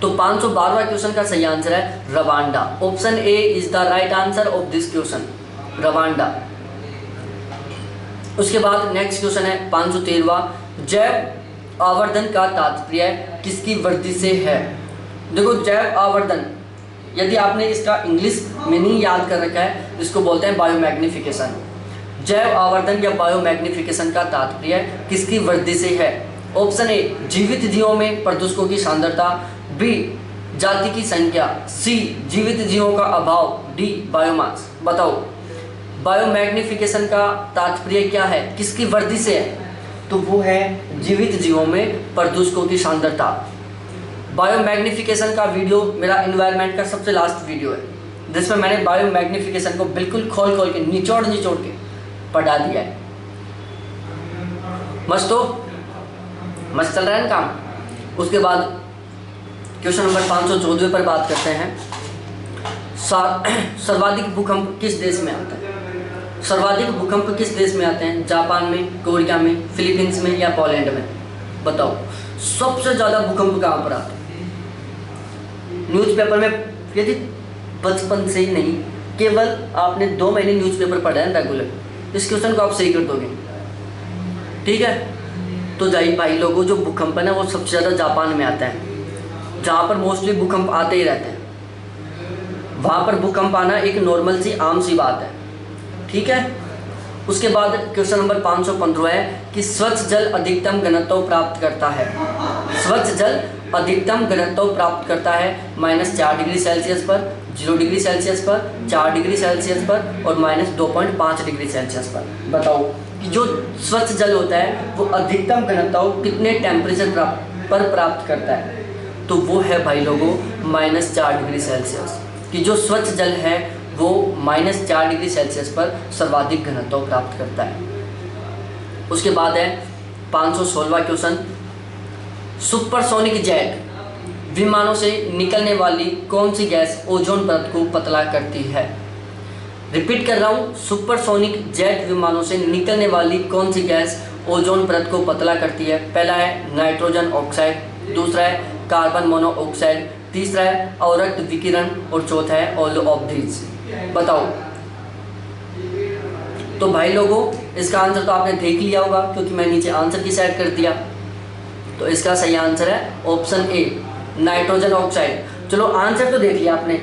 तो 512वां क्वेश्चन का सही आंसर है Rwanda. Option A is the right answer of this question, Rwanda. उसके बाद नेक्स्ट क्वेश्चन है 513वां, जैव आवर्धन का तात्पर्य किसकी वृद्धि से है? देखो, जैव आवर्धन, यदि आपने इसका इंग्लिश मीनिंग याद कर रखा है, इसको बोलते हैं बायोमैग्निफिकेशन। जैव आवर्धन या बायोमैग्निफिकेशन का तात्पर्य किसकी वृद्धि से है? ऑप्शन ए जीवित जीवों में प्रदूषकों की सांद्रता, बी जाति की संख्या, सी जीवित जीवों का अभाव, डी बायोमास। बताओ, बायोमैग्निफिकेशन का तात्पर्य क्या है, किसकी वृद्धि से है? तो वो है जीवित जीवों में प्रदूषकों की सांद्रता। बायोमैग्निफिकेशन का वीडियो मेरा एनवायरनमेंट का सबसे लास्ट वीडियो है, जिसमें मैंने बायोमैग्निफिकेशन को बिल्कुल खोल खोल के निचोड़ निचोड़ के पढ़ा दिया है। मस्त चल रहा है ना काम। उसके बाद क्वेश्चन नंबर 514 पर बात करते हैं। सर्वाधिक भूकंप किस देश में आता है? सर्वाधिक भूकंप किस देश में आते हैं? जापान में, कोरिया में, फिलीपींस में या पोलैंड में? बताओ, सबसे ज़्यादा भूकंप कहाँ पर आते हैं? न्यूज़पेपर में, यदि बचपन से ही नहीं, केवल आपने 2 महीने न्यूज़पेपर पढ़ा है रेगुलर, इस क्वेश्चन को आप सही कर दोगे, ठीक है? तो जाइए भाई लोगों, जो भूकंप है ना, वो सबसे ज़्यादा जापान में आता है, जहाँ पर मोस्टली भूकंप आते ही रहते हैं। वहाँ पर भूकंप आना एक नॉर्मल सी आम सी बात है, ठीक है? उसके बाद क्वेश्चन नंबर 515 है कि स्वच्छ जल अधिकतम घनत्व प्राप्त करता है। स्वच्छ जल अधिकतम घनत्व प्राप्त करता है -4 डिग्री सेल्सियस पर, 0 डिग्री सेल्सियस पर, 4 डिग्री सेल्सियस पर और -2.5 डिग्री सेल्सियस पर। बताओ कि जो स्वच्छ जल होता है वो अधिकतम घनत्व कितने टेम्परेचर पर प्राप्त करता है? तो वो है भाई लोगों -4 डिग्री सेल्सियस, कि जो स्वच्छ जल है वो -4 डिग्री सेल्सियस पर सर्वाधिक घनत्व प्राप्त करता है। उसके बाद है 516वां क्वेश्चन, सुपरसोनिक जेट विमानों से निकलने वाली कौन सी गैस ओजोन परत को पतला करती है? रिपीट कर रहा हूँ, सुपरसोनिक जेट विमानों से निकलने वाली कौन सी गैस ओजोन परत को पतला करती है? पहला है नाइट्रोजन ऑक्साइड, दूसरा है कार्बन मोनोऑक्साइड, तीसरा है अवरक्त विकिरण और चौथा है ऑल ऑफ दीज। बताओ। तो भाई लोगों, इसका आंसर तो आपने देख लिया होगा, क्योंकि मैं नीचे आंसर की साइड कर दिया। तो इसका सही आंसर है ऑप्शन ए, नाइट्रोजन ऑक्साइड। चलो, आंसर तो देख लिया आपने,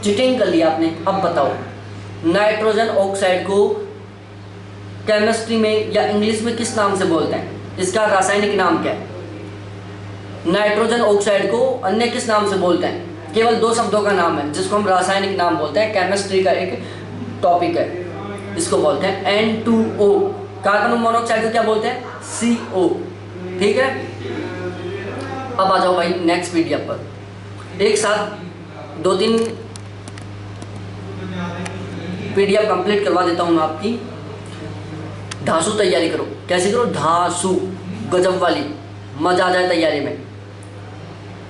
चीटिंग कर लिया आपने। अब बताओ, नाइट्रोजन ऑक्साइड को केमिस्ट्री में या इंग्लिश में किस नाम से बोलते हैं? इसका रासायनिक नाम क्या है? नाइट्रोजन ऑक्साइड को अन्य किस नाम से बोलते हैं? केवल 2 शब्दों का नाम है, जिसको हम रासायनिक नाम बोलते हैं। केमिस्ट्री का एक टॉपिक है, इसको बोलते हैं N2O। कार्बन मोनोऑक्साइड को क्या बोलते हैं? CO। ठीक है, अब आ जाओ भाई नेक्स्ट पीडीएफ पर। एक साथ 2-3 पीडीएफ कंप्लीट करवा देता हूँ मैं आपकी। धांसू तैयारी करो। कैसे करो? धांसू, गजब वाली, मजा आ जाए तैयारी में।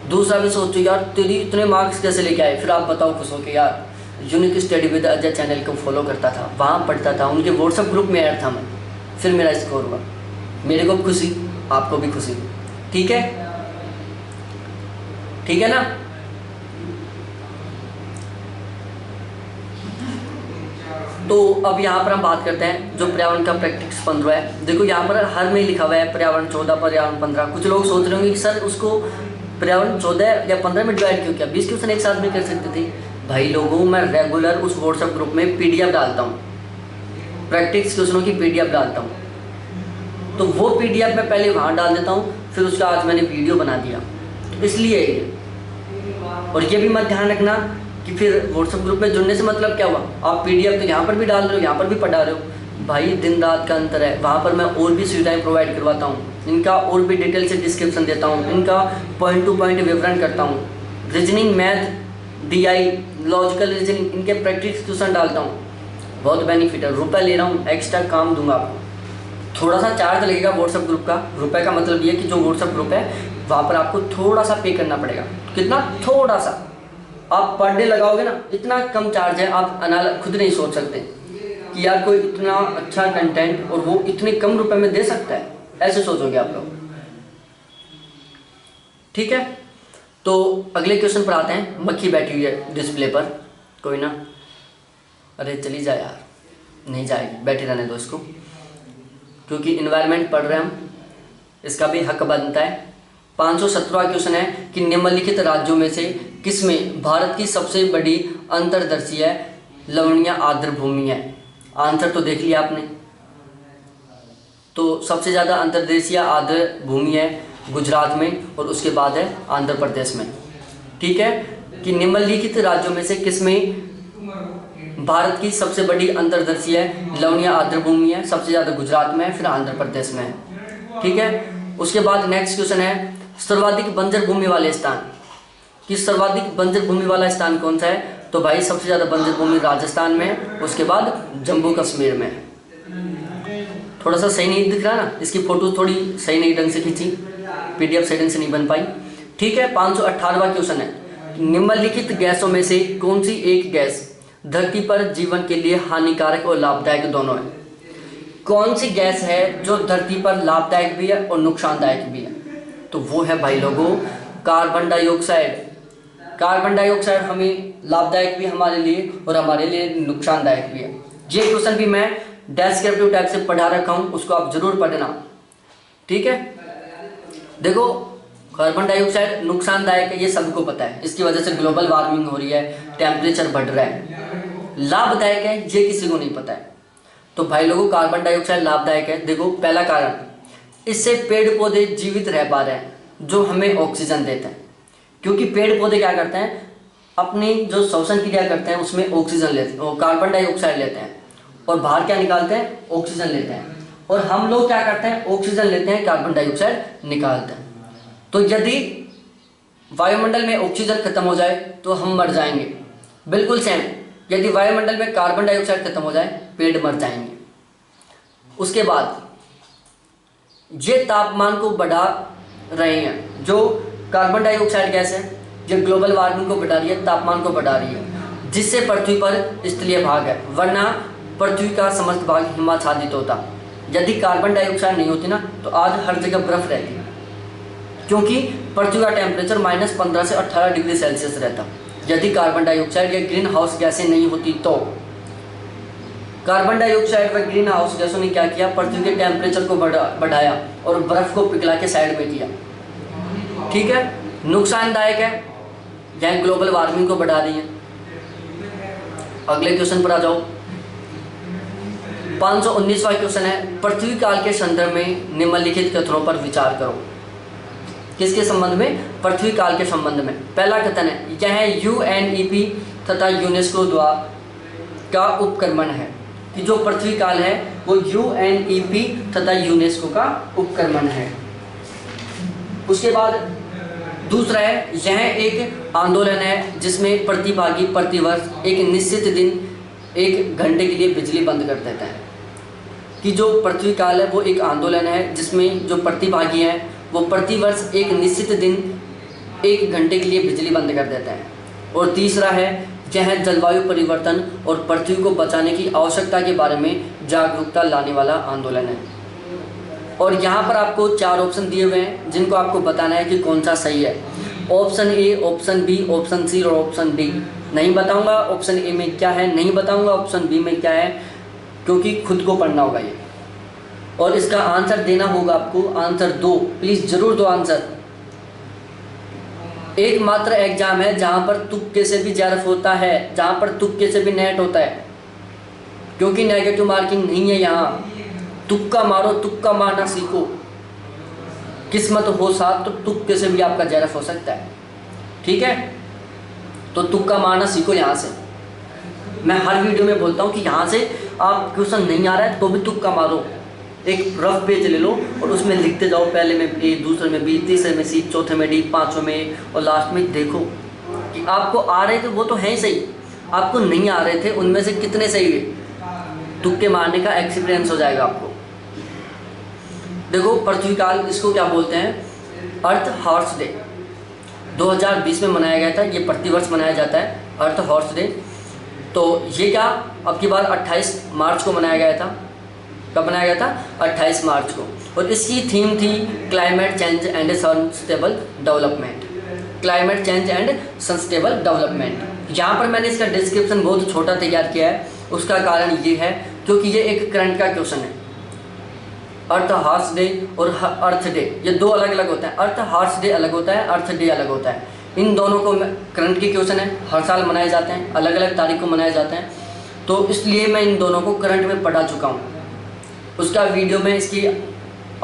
दूसरा भी सोचो यार, तेरी इतने मार्क्स कैसे लेके आए? फिर आप बताओ खुश हो के, यार unique study with Ajay channel को फॉलो करता था, वहाँ पढ़ता था, उनके व्हाट्सएप ग्रुप में ऐड था मैं, फिर मेरा स्कोर हुआ। मेरे को खुशी, आपको भी खुशी। ठीक है, ठीक है ना? तो अब यहाँ पर हम बात करते हैं जो पर्यावरण का प्रैक्टिस 15 है। देखो यहाँ पर हर में लिखा हुआ है पर्यावरण 14, पर्यावरण 15। कुछ लोग सोच रहे होंगे कि सर उसको पर्यावरण 14 या 15 में डिवाइड क्यों किया? 20 क्वेश्चन एक साथ में कर सकते थे। भाई लोगों, मैं रेगुलर उस व्हाट्सएप ग्रुप में पीडीएफ डालता हूँ, प्रैक्टिस क्वेश्चनों की PDF डालता हूँ, तो वो PDF मैं पहले वहाँ डाल देता हूँ, फिर उसका आज मैंने वीडियो बना दिया, तो इसलिए ये। और ये भी मत ध्यान रखना कि फिर व्हाट्सएप ग्रुप में जुड़ने से मतलब क्या हुआ, आप PDF तो यहाँ पर भी डाल रहे हो, यहाँ पर भी पढ़ा रहे हो। भाई दिन रात का अंतर है, वहाँ पर मैं और भी सुविधाएं प्रोवाइड करवाता हूँ, इनका और भी डिटेल से डिस्क्रिप्शन देता हूँ, इनका पॉइंट टू पॉइंट विवरण करता हूँ, reasoning, math, DI, logical reasoning, इनके प्रैक्टिस क्वेश्चन डालता हूँ। बहुत बेनिफिट है, रुपये ले रहा हूँ, एक्स्ट्रा काम दूंगा आपको। थोड़ा सा चार्ज लगेगा व्हाट्सएप ग्रुप का। रुपये का मतलब ये कि जो व्हाट्सएप ग्रुप है वहाँ पर आपको थोड़ा सा पे करना पड़ेगा। कितना? थोड़ा सा। आप पर डे लगाओगे ना, इतना कम चार्ज है, आप खुद नहीं सोच सकते कि यार कोई इतना अच्छा कंटेंट और वो इतने कम रुपए में दे सकता है, ऐसे सोचोगे आप लोग। ठीक है, तो अगले क्वेश्चन पर आते हैं। मक्खी बैठी हुई है डिस्प्ले पर, कोई ना, अरे चली जाए यार, नहीं जाएगी, बैठे रहने दो इसको, क्योंकि इन्वायरमेंट पढ़ रहे हैं हम, इसका भी हक बनता है। 517वां क्वेश्चन है कि निम्नलिखित राज्यों में से किसमें भारत की सबसे बड़ी अंतर्दर्शी है लवणीय आर्द्र भूमि है? आंसर तो देख लिया आपने। तो सबसे ज़्यादा अंतर्देशीय आर्द्र भूमि है गुजरात में, और उसके बाद है आंध्र प्रदेश में। ठीक है, कि निम्नलिखित राज्यों में से किसमें भारत की सबसे बड़ी अंतर्दर्शी है लवणीय आर्द्र भूमि है? सबसे ज़्यादा गुजरात में है, फिर आंध्र प्रदेश में है। ठीक है, उसके बाद नेक्स्ट क्वेश्चन है सर्वाधिक बंजर भूमि वाले स्थान। कि सर्वाधिक बंजर भूमि वाला स्थान कौन सा है? तो भाई सबसे ज़्यादा बंजर भूमि राजस्थान में है, उसके बाद जम्मू कश्मीर में है। थोड़ा सा सही नहीं दिख रहा ना, इसकी फोटो थोड़ी सही नहीं ढंग से खींची, PDF सही ढंग से नहीं बन पाई। ठीक है, 518वां क्वेश्चन है निम्नलिखित गैसों में से कौन सी एक गैस धरती पर जीवन के लिए हानिकारक और लाभदायक दोनों है? कौन सी गैस है जो धरती पर लाभदायक भी है और नुकसानदायक भी है? तो वो है भाई लोगों कार्बन डाइऑक्साइड। कार्बन डाइऑक्साइड हमें लाभदायक भी हमारे लिए और हमारे लिए नुकसानदायक भी है। ये क्वेश्चन भी मैं डेस्क्रिप्टिव टाइप से पढ़ा रखा हूँ, उसको आप जरूर पढ़ना। ठीक है, देखो कार्बन डाइऑक्साइड नुकसानदायक है, ये सबको पता है, इसकी वजह से ग्लोबल वार्मिंग हो रही है, टेम्परेचर बढ़ रहा है। लाभदायक है ये किसी को नहीं पता है। तो भाई लोगों कार्बन डाइऑक्साइड लाभदायक है। देखो पहला कारण, इससे पेड़ पौधे जीवित रह पा रहे हैं, जो हमें ऑक्सीजन देते हैं। क्योंकि पेड़ पौधे क्या करते हैं, अपनी जो श्वसन क्रिया करते हैं उसमें ऑक्सीजन लेते हैं, कार्बन डाइऑक्साइड लेते हैं, और बाहर क्या निकालते हैं? ऑक्सीजन लेते हैं। और हम लोग क्या करते हैं? ऑक्सीजन लेते हैं, कार्बन डाइऑक्साइड निकालते हैं। तो यदि वायुमंडल में ऑक्सीजन खत्म हो जाए तो हम मर जाएंगे। बिल्कुल सेम, यदि वायुमंडल में कार्बन डाइऑक्साइड खत्म हो जाए पेड़ मर जाएंगे। उसके बाद ये तापमान को बढ़ा रहे हैं, जो कार्बन डाइऑक्साइड गैस है ये ग्लोबल वार्मिंग को बढ़ा रही है, तापमान को बढ़ा रही है, जिससे पृथ्वी पर स्थलीय भाग है, वरना पृथ्वी का समस्त भाग हिमाच्छादित होता। यदि कार्बन डाइऑक्साइड नहीं होती ना तो आज हर जगह बर्फ रहती, क्योंकि पृथ्वी का टेम्परेचर -15 से 18 डिग्री सेल्सियस रहता। यदि कार्बन डाइऑक्साइड या ग्रीन हाउस गैसें नहीं होती तो कार्बन डाइऑक्साइड व ग्रीन हाउस गैसों ने क्या किया? पृथ्वी के टेम्परेचर को बढ़ाया और बर्फ को पिघला के साइड में किया। ठीक है, नुकसानदायक है, यह ग्लोबल वार्मिंग को बढ़ा रही है। अगले क्वेश्चन पर आ जाओ। 519वां क्वेश्चन है पृथ्वी काल के संदर्भ में निम्नलिखित कथनों पर विचार करो। किसके संबंध में? पृथ्वी काल के संबंध में। पहला कथन है यह UNEP तथा यूनेस्को द्वारा का उपक्रमण है, कि जो पृथ्वी काल है वो UNEP तथा यूनेस्को का उपक्रमण है। उसके बाद दूसरा है यह एक आंदोलन है जिसमें प्रतिभागी प्रतिवर्ष एक निश्चित दिन 1 घंटे के लिए बिजली बंद कर देता है। कि जो पृथ्वी काल है वो एक आंदोलन है जिसमें जो प्रतिभागी हैं वो प्रतिवर्ष एक निश्चित दिन 1 घंटे के लिए बिजली बंद कर देता है। और तीसरा है यह जलवायु परिवर्तन और पृथ्वी को बचाने की आवश्यकता के बारे में जागरूकता लाने वाला आंदोलन है। और यहाँ पर आपको 4 ऑप्शन दिए हुए हैं जिनको आपको बताना है कि कौन सा सही है। Option A, option B, option C और ऑप्शन डी। नहीं बताऊंगा ऑप्शन ए में क्या है, नहीं बताऊंगा ऑप्शन बी में क्या है, क्योंकि खुद को पढ़ना होगा ये। और इसका आंसर देना होगा आपको, आंसर दो, प्लीज़ ज़रूर दो आंसर। एकमात्र एग्जाम है जहाँ पर तुक्के से भी JRF होता है, जहाँ पर तुक्के से भी नेट होता है। क्योंकि नेगेटिव मार्किंग नहीं है यहाँ। तुक्का मारो, तुक्का मारना सीखो। किस्मत हो साथ तो तुक्के से भी आपका जेआरएफ हो सकता है, ठीक है। तो तुक्का मारना सीखो यहाँ से। मैं हर वीडियो में बोलता हूँ कि यहाँ से आप क्वेश्चन नहीं आ रहा है तो भी तुक्का मारो। एक रफ पेज ले लो और उसमें लिखते जाओ, पहले में ए, दूसरे में बी, तीसरे में सी, चौथे में डी, पाँचों में और लास्ट में देखो कि आपको आ रहे थे वो तो हैं सही, आपको नहीं आ रहे थे उनमें से कितने सही हुए। तुक्के मारने का एक्सपीरियंस हो जाएगा आपको। देखो पृथ्वी काल इसको क्या बोलते हैं, अर्थ हॉर्स डे 2020 में मनाया गया था। ये प्रतिवर्ष मनाया जाता है अर्थ हॉर्स डे। तो ये क्या अब की बार 28 मार्च को मनाया गया था। कब मनाया गया था? 28 मार्च को। और इसकी थीम थी climate change and sustainable development. Climate change and sustainable development. यहाँ पर मैंने इसका डिस्क्रिप्शन बहुत छोटा तैयार किया है। उसका कारण ये है क्योंकि ये एक करंट का क्वेश्चन है। अर्थ हॉर्स डे और अर्थ डे ये दो अलग अलग होता है। अर्थ हॉर्स डे अलग होता है, अर्थ डे अलग होता है। इन दोनों को करंट के क्वेश्चन है, हर साल मनाए जाते हैं, अलग अलग तारीख को मनाए जाते हैं। तो इसलिए मैं इन दोनों को करंट में पढ़ा चुका हूँ। उसका वीडियो मैं इसकी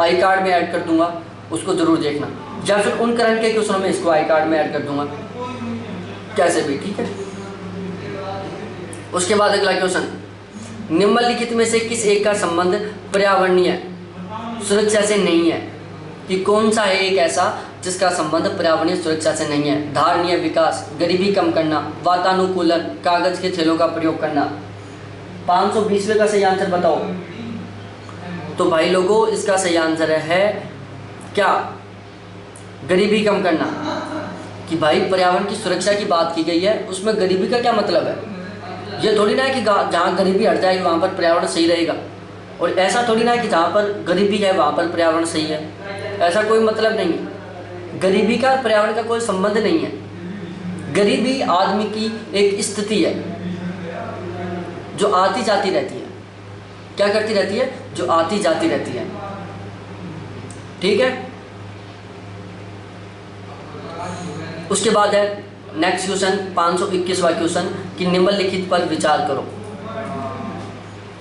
आई कार्ड में ऐड कर दूंगा, उसको ज़रूर देखना। या फिर उन करंट के क्वेश्चनों में इसको आई कार्ड में ऐड कर दूंगा, कैसे भी, ठीक है। उसके बाद अगला क्वेश्चन, निम्नलिखित में से किस एक का संबंध पर्यावरणीय सुरक्षा से नहीं है? कि कौन सा है एक ऐसा जिसका संबंध पर्यावरणीय सुरक्षा से नहीं है? धारणीय विकास, गरीबी कम करना, वातानुकूलन, कागज के थैलों का प्रयोग करना। 520वें का सही आंसर बताओ। तो भाई लोगों इसका सही आंसर है क्या? गरीबी कम करना। कि भाई पर्यावरण की सुरक्षा की बात की गई है, उसमें गरीबी का क्या मतलब है? ये थोड़ी ना है कि जहाँ गरीबी हट जाएगी वहाँ पर पर्यावरण सही रहेगा, और ऐसा थोड़ी ना है कि जहाँ पर गरीबी है वहाँ पर पर्यावरण सही है। ऐसा कोई मतलब नहीं है। गरीबी का पर्यावरण का कोई संबंध नहीं है। गरीबी आदमी की एक स्थिति है जो आती जाती रहती है। क्या करती रहती है? जो आती जाती रहती है, ठीक है। उसके बाद है नेक्स्ट क्वेश्चन 521वां क्वेश्चन कि निम्नलिखित पर विचार करो।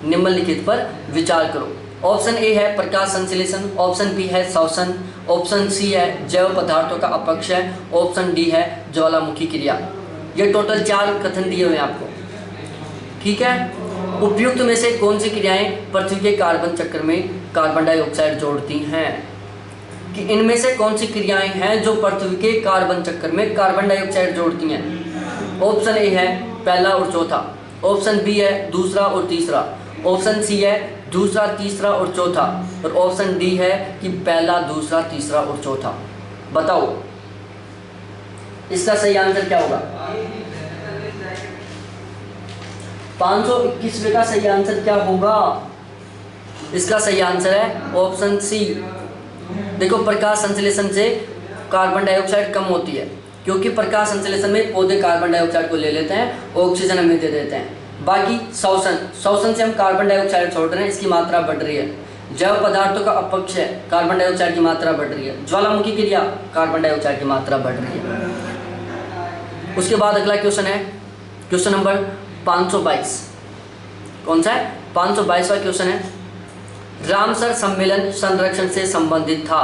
निम्नलिखित पर विचार करो। ऑप्शन ए है प्रकाश संश्लेषण, ऑप्शन बी है श्वसन, ऑप्शन सी है जैव पदार्थों का अपक्षय, ऑप्शन डी है ज्वालामुखी क्रिया। ये टोटल 4 कथन दिए हुए हैं आपको, ठीक है। उपयुक्त में से कौन सी क्रियाएं पृथ्वी के कार्बन चक्र में कार्बन डाइऑक्साइड जोड़ती हैं? कि इनमें से कौन सी क्रियाएं हैं जो पृथ्वी के कार्बन चक्र में कार्बन डाइऑक्साइड जोड़ती हैं? ऑप्शन ए है पहला और चौथा, ऑप्शन बी है दूसरा और तीसरा, ऑप्शन सी है दूसरा, तीसरा और चौथा, और ऑप्शन डी है कि पहला, दूसरा, तीसरा और चौथा। बताओ इसका सही आंसर क्या होगा? 521वें का सही आंसर क्या होगा? इसका सही आंसर है ऑप्शन सी। देखो प्रकाश संश्लेषण से कार्बन डाइऑक्साइड कम होती है, क्योंकि प्रकाश संश्लेषण में पौधे कार्बन डाइऑक्साइड को ले लेते हैं, ऑक्सीजन हमें दे देते हैं। बाकी श्वसन से हम कार्बन डाइऑक्साइड छोड़ रहे हैं, इसकी मात्रा बढ़ रही है। जैव पदार्थों का अपक्षय, कार्बन डाइऑक्साइड की मात्रा बढ़ रही है। ज्वालामुखी क्रिया, कार्बन डाइऑक्साइड की मात्रा बढ़ रही है। उसके बाद अगला क्वेश्चन है क्वेश्चन नंबर 522। कौन सा है? 522वां क्वेश्चन है, रामसर सम्मेलन संरक्षण से संबंधित था।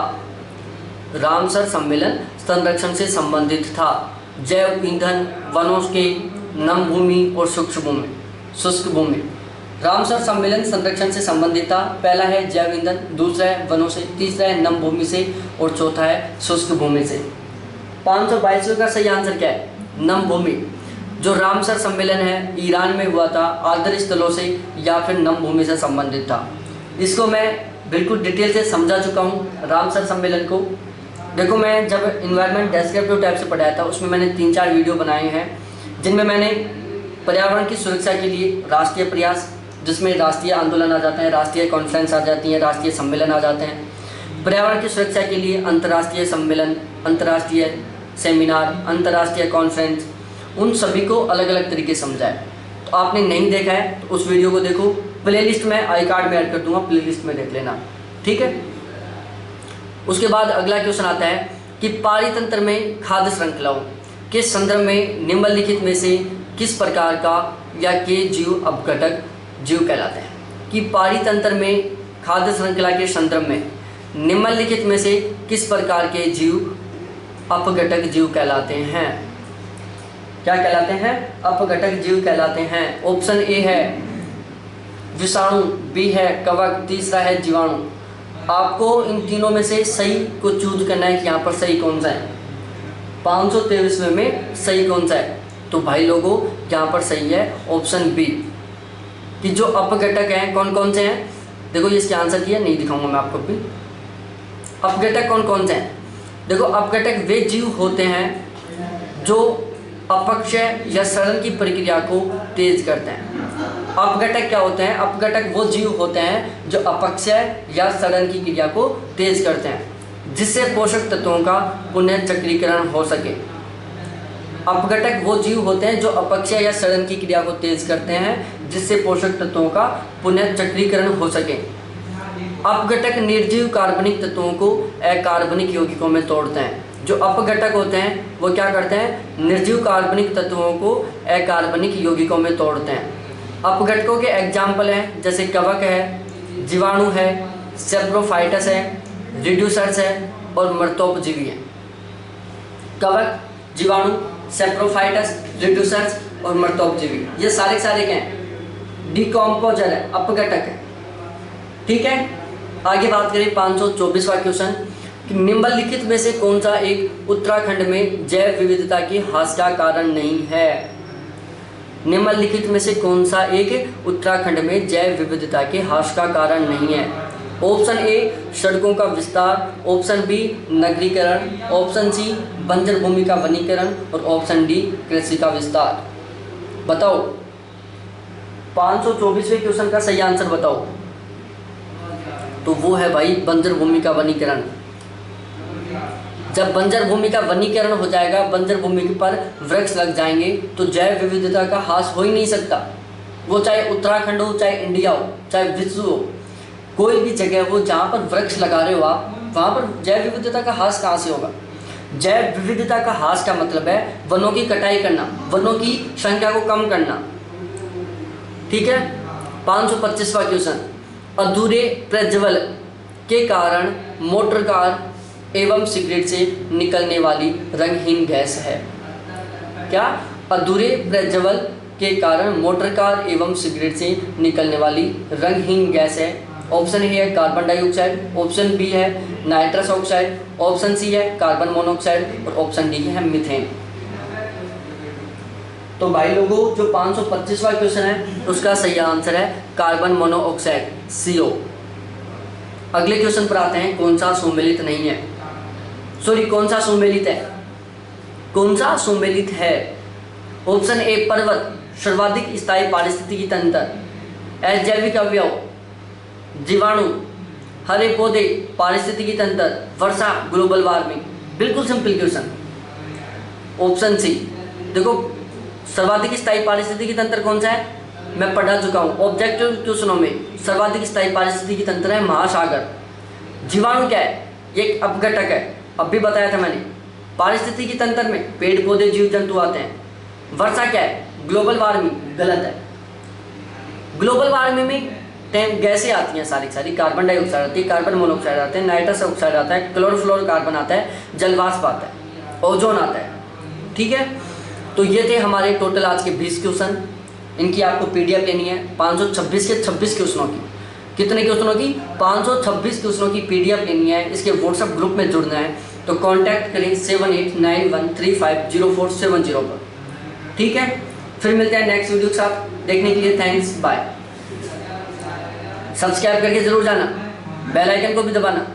रामसर सम्मेलन संरक्षण से संबंधित था जैव ईंधन, वनों के नम भूमि और शुष्क भूमि। रामसर सम्मेलन संरक्षण से संबंधित था। पहला है जैव ईंधन, दूसरा है वनों से, तीसरा है नम भूमि से और चौथा है शुष्क भूमि से। 522 का सही आंसर क्या है? नम भूमि। जो रामसर सम्मेलन है ईरान में हुआ था, आर्द्र स्थलों से या फिर नम भूमि से संबंधित था। इसको मैं बिल्कुल डिटेल से समझा चुका हूँ रामसर सम्मेलन को। देखो मैं जब इन्वायरमेंट डेस्क्रिप्टिव टाइप से पढ़ाया था उसमें मैंने 3-4 वीडियो बनाए हैं, जिनमें मैंने पर्यावरण की सुरक्षा के लिए राष्ट्रीय प्रयास, जिसमें राष्ट्रीय आंदोलन आ जाते हैं, राष्ट्रीय कॉन्फ्रेंस आ जाती हैं, राष्ट्रीय सम्मेलन आ जाते हैं। पर्यावरण की सुरक्षा के लिए अंतर्राष्ट्रीय सम्मेलन, अंतर्राष्ट्रीय सेमिनार, अंतर्राष्ट्रीय कॉन्फ्रेंस, उन सभी को अलग अलग तरीके से समझाए। तो आपने नहीं देखा है तो उस वीडियो को देखो, प्लेलिस्ट में आई कार्ड में ऐड कर दूंगा, प्लेलिस्ट में देख लेना, ठीक है। उसके बाद अगला क्वेश्चन आता है कि पारितंत्र में खाद्य श्रृंखलाओं के संदर्भ में निम्नलिखित में से किस प्रकार का या के जीव अपघटक जीव कहलाते हैं। कि पारितंत्र में खाद्य श्रृंखला के संदर्भ में निम्नलिखित में से किस प्रकार के जीव अपघटक जीव कहलाते हैं? क्या कहलाते हैं? अपघटक जीव कहलाते हैं। ऑप्शन ए है विषाणु, बी है कवक, तीसरा है जीवाणु। आपको इन तीनों में से सही को चूज करना है कि यहाँ पर सही कौन सा है। 523 में सही कौन सा है? तो भाई लोगों यहाँ पर सही है ऑप्शन बी, कि जो अपघटक हैं कौन कौन से हैं। देखो इसके आंसर किया नहीं दिखाऊंगा मैं आपको भी। अपघटक कौन कौन से हैं? देखो अपघटक वे जीव होते हैं जो अपक्षय या सड़न की प्रक्रिया को तेज करते हैं। अपघटक क्या होते हैं? अपघटक वो जीव होते हैं जो अपक्षय या सड़न की क्रिया को तेज करते हैं जिससे पोषक तत्वों का पुनर्चक्रीकरण हो सके। अपघटक वो जीव होते हैं जो अपक्षय या सड़न की क्रिया को तेज करते हैं जिससे पोषक तत्वों का पुनर्चक्रीकरण हो सके। अपघटक निर्जीव कार्बनिक तत्वों को अकार्बनिक यौगिकों में तोड़ते हैं। जो अपघटक होते हैं वो क्या करते हैं? निर्जीव कार्बनिक तत्वों को अकार्बनिक यौगिकों में तोड़ते हैं। अपघटकों के एग्जाम्पल हैं जैसे कवक है, जीवाणु है, सेप्रोफाइटस है, रिड्यूसर्स है और मृतोपजीवी है। कवक, जीवाणु, सेप्रोफाइटस, रिड्यूसर्स और मृतोपजीवी, ये सारे क्या हैं? डिकम्पोजर है, अपघटक है। ठीक है, आगे बात करें 524वां क्वेश्चन कि निम्नलिखित में से कौन सा एक उत्तराखंड में जैव विविधता की ह्रास का कारण नहीं है? निम्नलिखित में से कौन सा एक उत्तराखंड में जैव विविधता के ह्रास का कारण नहीं है? ऑप्शन ए सड़कों का विस्तार, ऑप्शन बी नगरीकरण, ऑप्शन सी बंजर भूमि का वनीकरण और ऑप्शन डी कृषि का विस्तार। बताओ 524वें क्वेश्चन का सही आंसर बताओ। तो वो है भाई बंजर भूमि का वनीकरण। जब बंजर भूमि का वनीकरण हो जाएगा, बंजर भूमि पर वृक्ष लग जाएंगे तो जैव विविधता का ह्रास हो ही नहीं सकता। वो चाहे उत्तराखंड हो, चाहे इंडिया हो, चाहे विश्व हो, कोई भी जगह हो जहाँ पर वृक्ष लगा रहे हो आप, वहाँ पर जैव विविधता का ह्रास कहाँ से होगा? जैव विविधता का ह्रास का मतलब है वनों की कटाई करना, वनों की संख्या को कम करना। ठीक है, 525वां क्वेश्चन, अधूरे प्रज्वल के कारण मोटर कार एवं सिगरेट से निकलने वाली रंगहीन गैस है। क्या? अधूरे प्रज्वल के कारण मोटर कार एवं सिगरेट से निकलने वाली रंगहीन गैस है। ऑप्शन ए है कार्बन डाइऑक्साइड, ऑप्शन बी है नाइट्रस ऑक्साइड, ऑप्शन सी है कार्बन मोनोऑक्साइड और ऑप्शन डी है मीथेन। तो भाई लोगों जो 525वां क्वेश्चन है उसका सही आंसर है कार्बन मोनोऑक्साइड, CO। अगले क्वेश्चन पर आते हैं, कौन सा सुमेलित नहीं है? सॉरी, कौन सा सुमेलित है? कौन सा सुमेलित है? ऑप्शन ए पर्वत, सर्वाधिक स्थायी पारिस्थितिकी तंत्र, अजैविक अवयव, जीवाणु, हरे पौधे, पारिस्थितिकी तंत्र, वर्षा, ग्लोबल वार्मिंग। बिल्कुल सिंपल क्वेश्चन। Option C. देखो सर्वाधिक स्थायी पारिस्थितिकी तंत्र कौन सा है? मैं पढ़ा चुका हूँ ऑब्जेक्टिव क्वेश्चनों में। सर्वाधिक स्थायी पारिस्थितिकी तंत्र है महासागर। जीवाणु क्या है? एक अपघटक है, अब भी बताया था मैंने। पारिस्थितिकी तंत्र में पेड़ पौधे जीव जंतु आते हैं। वर्षा क्या है? ग्लोबल वार्मिंग, गलत है। ग्लोबल वार्मिंग में गैसें आती हैं सारी, कार्बन डाइऑक्साइड आती है, कार्बन मोनोऑक्साइड आता है, नाइट्रस ऑक्साइड आता है, क्लोरोफ्लोरोकार्बन आता है, जलवाष्प आता है, ओजोन आता है। ठीक है, तो ये थे हमारे टोटल आज के 20 क्वेश्चन। इनकी आपको PDF लेनी है 526 के 26 क्वेश्चनों की। कितने क्वेश्चनों की? 526 क्वेश्चनों की PDF लेनी है। इसके व्हाट्सएप ग्रुप में जुड़ना है तो कांटेक्ट करें 7891350470 पर। ठीक है, फिर मिलते हैं नेक्स्ट वीडियो के साथ। देखने के लिए थैंक्स, बाय। सब्सक्राइब करके जरूर जाना, बेल आइकन को भी दबाना,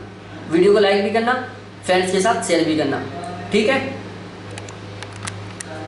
वीडियो को लाइक भी करना, फ्रेंड्स के साथ शेयर भी करना। ठीक है।